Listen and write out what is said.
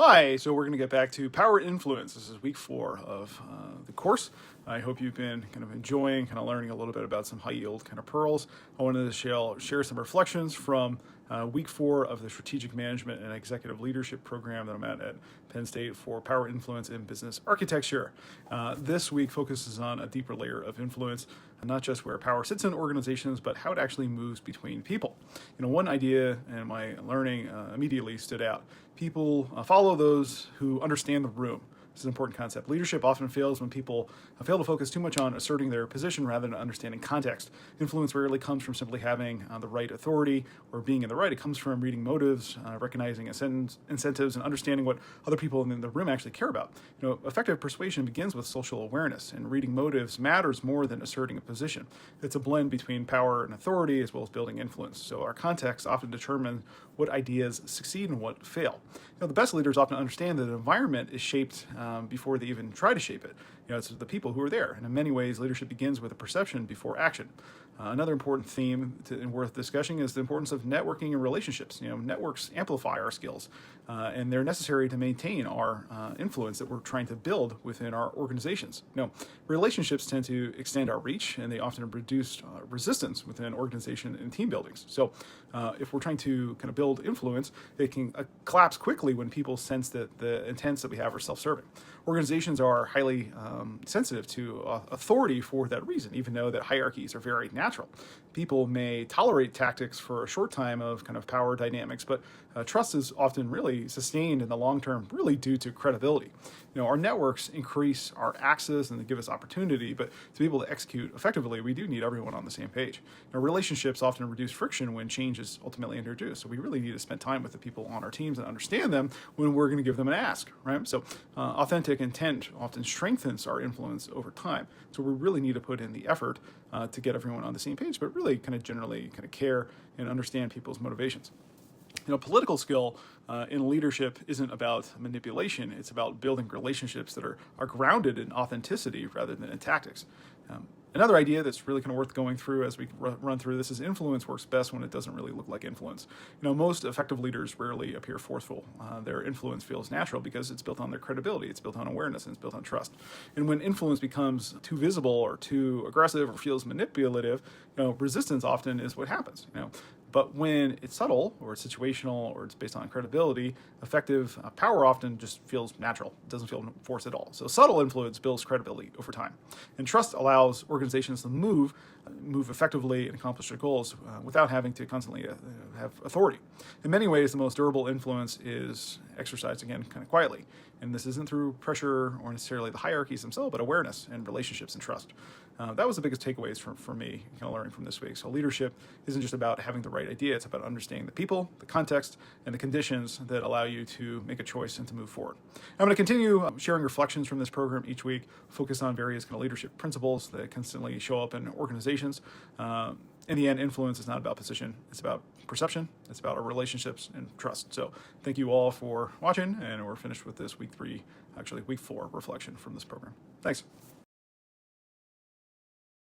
Hi, so we're going to get back to power influence. This is week 4 of the course. I hope you've been kind of enjoying, kind of learning a little bit about some high yield kind of pearls. I wanted to share some reflections from week 4 of the strategic management and executive leadership program that I'm at Penn State for power influence in business architecture. This week focuses on a deeper layer of influence, and not just where power sits in organizations, but how it actually moves between people. One idea in my learning immediately stood out. People follow those who understand the room. This is an important concept. Leadership often fails when people fail to focus too much on asserting their position rather than understanding context. Influence rarely comes from simply having the right authority or being in the right. It comes from reading motives, recognizing incentives, and understanding what other people in the room actually care about. Effective persuasion begins with social awareness, and reading motives matters more than asserting a position. It's a blend between power and authority as well as building influence. So our context often determines what ideas succeed and what fail. The best leaders often understand that the environment is shaped before they even try to shape it. It's the people who are there. And in many ways, leadership begins with a perception before action. Another important theme and worth discussing is the importance of networking and relationships. Networks amplify our skills, and they're necessary to maintain our influence that we're trying to build within our organizations. Relationships tend to extend our reach, and they often reduce resistance within organization and team buildings. So if we're trying to kind of build influence, it can collapse quickly when people sense that the intents that we have are self-serving. Organizations are highly sensitive to authority for that reason, even though that hierarchies are very natural. People may tolerate tactics for a short time of kind of power dynamics, but trust is often really sustained in the long term, really due to credibility. Our networks increase our access and they give us opportunity, but to be able to execute effectively, we do need everyone on the same page. Relationships often reduce friction when change is ultimately introduced, so we really need to spend time with the people on our teams and understand them when we're going to give them an ask, right? So authentic intent often strengthens our influence over time, so we really need to put in the effort to get everyone on the same page, but really kind of generally kind of care and understand people's motivations. Political skill in leadership isn't about manipulation. It's about building relationships that are grounded in authenticity rather than in tactics. Another idea that's really kind of worth going through as we run through this is influence works best when it doesn't really look like influence. Most effective leaders rarely appear forceful. Their influence feels natural because it's built on their credibility, it's built on awareness, and it's built on trust. And when influence becomes too visible or too aggressive or feels manipulative, resistance often is what happens. But when it's subtle or it's situational or it's based on credibility, effective power often just feels natural. It doesn't feel forced at all. So subtle influence builds credibility over time. And trust allows organizations to move effectively and accomplish their goals without having to constantly have authority. In many ways, the most durable influence is exercised, again, kind of quietly. And this isn't through pressure or necessarily the hierarchies themselves, but awareness and relationships and trust. That was the biggest takeaways for me, kind of learning from this week. So leadership isn't just about having the right idea. It's about understanding the people, the context, and the conditions that allow you to make a choice and to move forward. I'm going to continue sharing reflections from this program each week, focus on various kind of leadership principles that constantly show up in organizations. In the end, influence is not about position. It's about perception. It's about our relationships and trust. So thank you all for watching, and we're finished with this week 4 reflection from this program. Thanks.